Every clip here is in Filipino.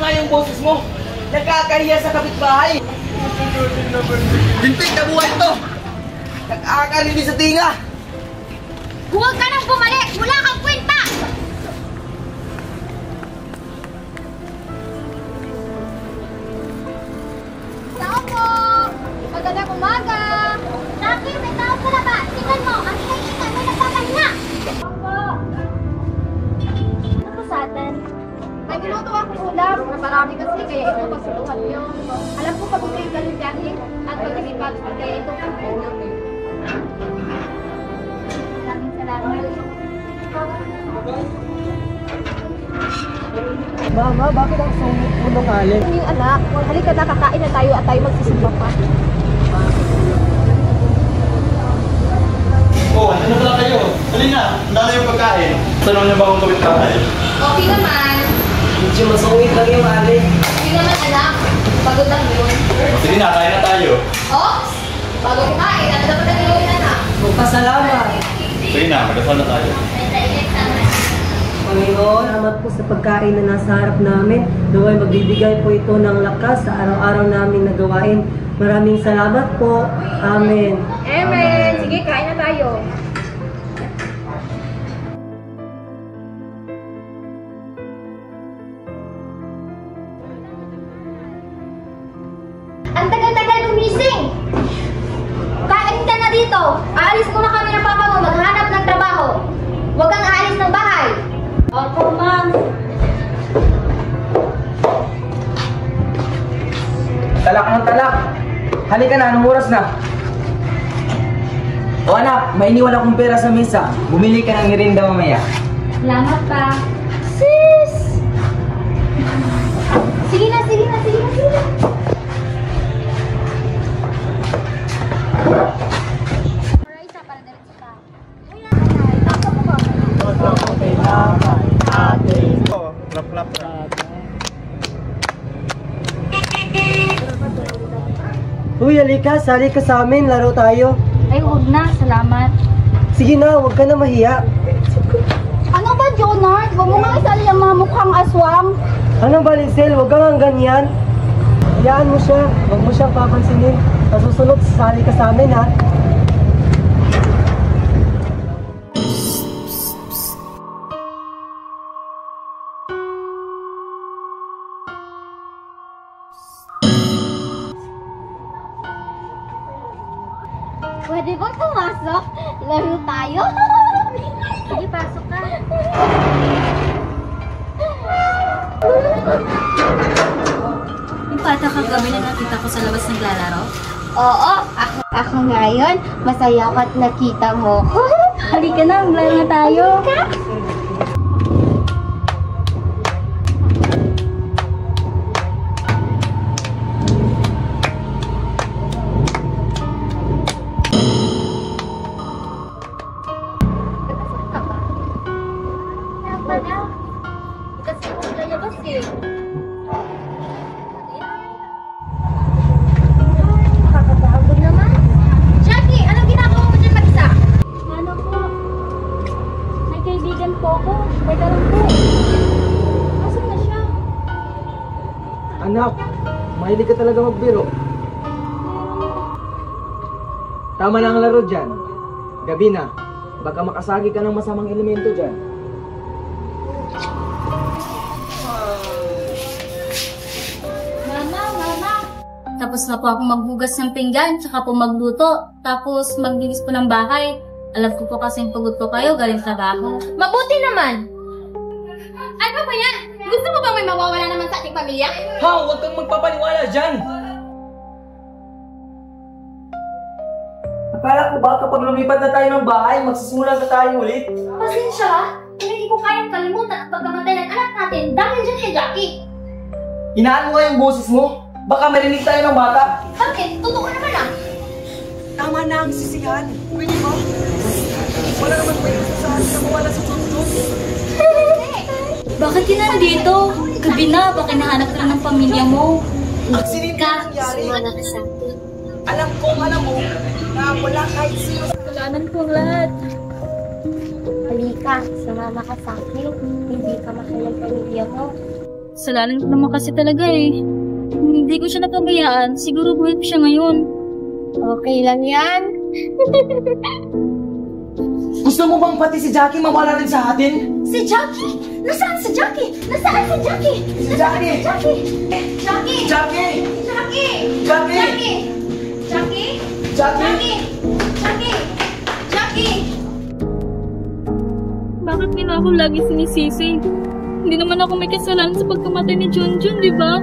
nga yung boses mo. Nagkakahiya sa kapitbahay. Lintik na buhay to. Nag-aakarinig sa tinga. Huwag ka nang bumalik! Wala kang kwenta! Tao po! Magandang umaga! Dati, may tao sa labas! Tingnan mo! Ang hinay-hinay! May nagpapahinga! Opo! Ano po sa atin? May minuto akong ulam. Naparami kasi kaya ito pasuluhan nyo. Alam ko pag kayo galing-galing at pag-ibig kaya ito po. Maraming salamat. Mama, bakit ang sungit mo ng alin? Ano yung anak? Halika na, kakain na tayo at tayo magsisimba pa. Oh, ano na pala kayo? Dali na, handa na yung pagkain. Tanong niyo ba kung gawin tayo? Okay naman. Medyo masungit lang yung alin. Okay naman anak. Pagod lang yun. Sige na, kain na tayo. Oh, bago kumain, ano dapat ang gawin anak? Magpasalamat. Sige na, magdasal na tayo. Panginoon, salamat po sa pagkain na nasa harap namin. Naway magbibigay po ito ng lakas sa araw-araw namin na gawain. Maraming salamat po. Amen. Amen. Sige, kain na tayo. Ang tagal-tagal gumising! Kain ka na dito! Aalis muna kami ng papa mo maghanap ng trabaho. Huwag kang aalis ng bahay. Opo, ma'am. Talak ng talak. Halika na, anong oras na? O anak, may iniwan akong pera sa mesa. Bumili ka ng merienda mamaya. Salamat pa. Sis! Sige na, sige na, sige na, sige na. Isa para diretso ka. Tapos mo ba? Lap-lap na. Uy, halika. Sali ka sa amin. Laro tayo. Ay, huwag na. Salamat. Sige na, huwag ka na mahiya. Ano ba, Jonard? Huwag mo nga isali ang mga mukhang aswang. Anong balinsel? Huwag kang ganyan. Hayaan mo siya. Huwag mo siyang papansinin. Sa susunod, sali ka sa amin, ha? Pwede ba pumasok? Laro tayo? Sige, pasok ka. Yung bata kagabi na nakita ko sa labas naglalaro? Oo, ako ngayon. Masaya ko at nakita mo. Halika na, maglaro na tayo. Kasi ako lalabas eh. Nakakapagod naman. Jackie, anong ginagawa mo dyan mag-isa? Ano po? May kaibigan po ako. May dalang po. Asan na siya? Anak, mahilig ka talaga magbiro. Tama na ang laro dyan. Gabi na. Baka makasagi ka ng masamang elemento dyan. Mama. Tapos na po ako maghugas ng pinggan, tsaka po magluto, tapos maglinis po ng bahay. Alam ko po kasing pagod po kayo, galing trabaho. Mabuti naman! Ano ba yan? Gusto mo bang may mawawala naman sa ating pamilya? Ha! Huwag kang magpapaniwala dyan! Akala ko ba kapag lumipat na tayo ng bahay, magsisimula na tayo ulit? Pasensya ha? Hindi ko kayang kalimutan ang pagkamatay ng anak natin dahil dyan kay Jackie. Inaan mo nga yung boses mo. Baka marinig tayo ng bata. Bakit? Totoo naman ah. Tama na ang sisihan. Pwede ba? Wala naman pwede sa akin na mawala sa tuntun. Bakit ka nandito? Gabi na, baka nahanap ka ng pamilya mo. Aksidente na nangyari. Alam mo na wala kahit sino. Kasalanan ko ang lahat. Halika, sumama ka sa akin. Hindi ka mahal ng pamilya mo. Kasalanan ko naman kasi talaga eh. Hindi ko siya napabayaan. Siguro buhay pa siya ngayon. Okay lang yan. Gusto mo bang pati si Jackie mawala rin sa atin? Si Jackie! Nasaan si Jackie? Nasaan si Jackie? Si Jackie! Jackie! Jackie! Jackie! Jackie! Jackie! Jackie! Jackie! Jackie! Jackie! Bakit nila ako lagi sinisisi? Hindi naman ako may kasalanan sa pagkamatay ni Junjun, di ba?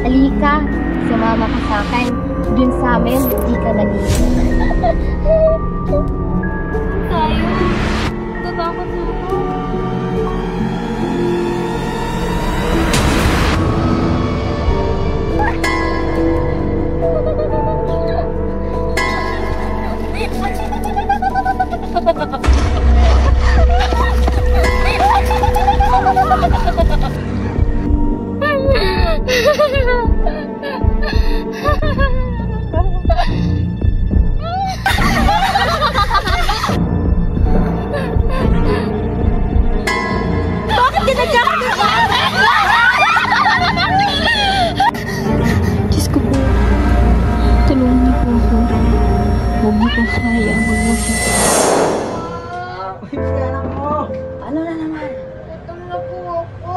Halika, sumama ka sa akin. Dun sa amin, di ka nag-iisa. Tayo. Natakot na ako. Bakit ka nagkakagawa? Diyos ko po, tulungan niyo po ako. Huwag niyo pong hayaan magmulong. Ano na naman? Gutom na po ako.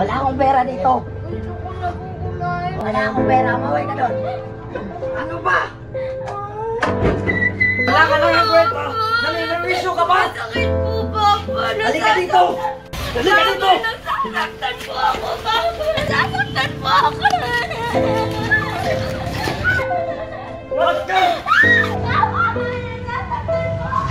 Wala akong pera dito. Gusto ko na po kumain. Wala akong pera. Maway ka doon. Ano ba? Wala ka lang yung kwento. Naniniwisyo ka ba? Sakit po, Papa. Halika dito! Halika dito! Nasasaktan po ako, Papa. Nasasaktan po ako. Wag ka! Papa, nasasaktan po ako.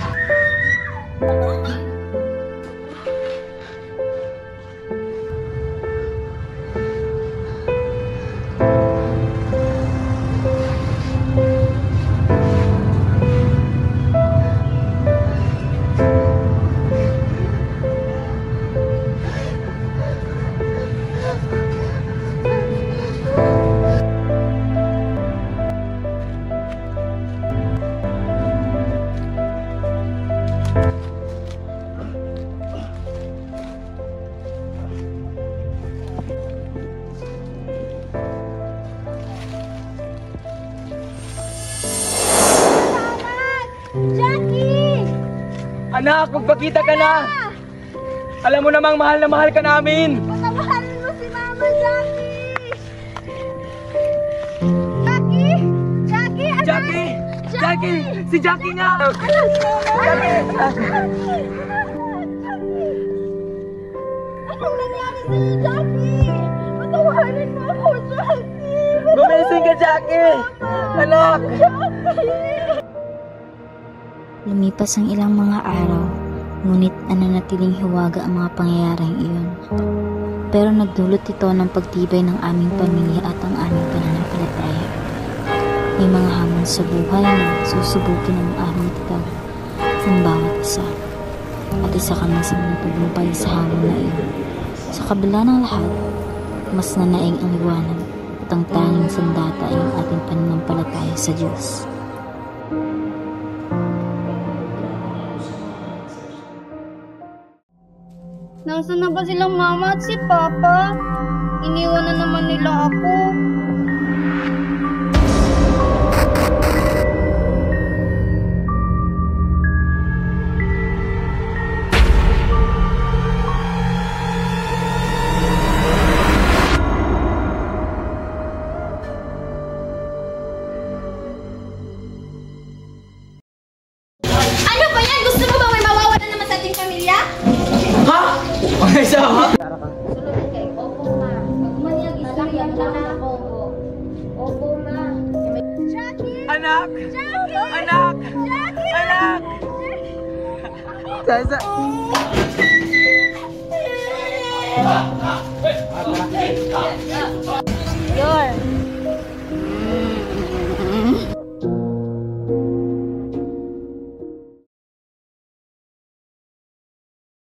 Jackie! Anak, magpakita ka na! Alam mo namang mahal na mahal ka namin! Pagmamahal mo si Mama, Jackie! Jackie! Jackie! Anak! Jackie! Jackie! Si Jackie nga! Anong nangyari sa'yo, Jackie? Patawarin mo ako, Jackie! Gumising ka, Jackie! Anak! Lumipas ang ilang mga araw, ngunit nananatiling hiwaga ang mga pangyayaring iyon. Pero nagdulot ito ng pagtibay ng aming pamilya at ang aming pananampalataya. May mga hamon sa buhay na susubukin ang aming tatag ng bawat isa. At isa kami sa mga tagumpay sa hamon na iyon. Sa kabila ng lahat, mas nanaing ang liwanag at ang tanging sandata ay ang ating pananampalataya sa Diyos. Nasaan na ba silang mama at si papa? Iniwan na naman nila ako. Ano ba yan? Gusto mo ba may mawawala naman sa ating pamilya? Ha? Okay, so, ha? Sunod kay Opo, ma. Magmanyag istorya ka na. Opo, ma. Jackie! Anak! Jackie! Anak! Jackie! Anak! Sa...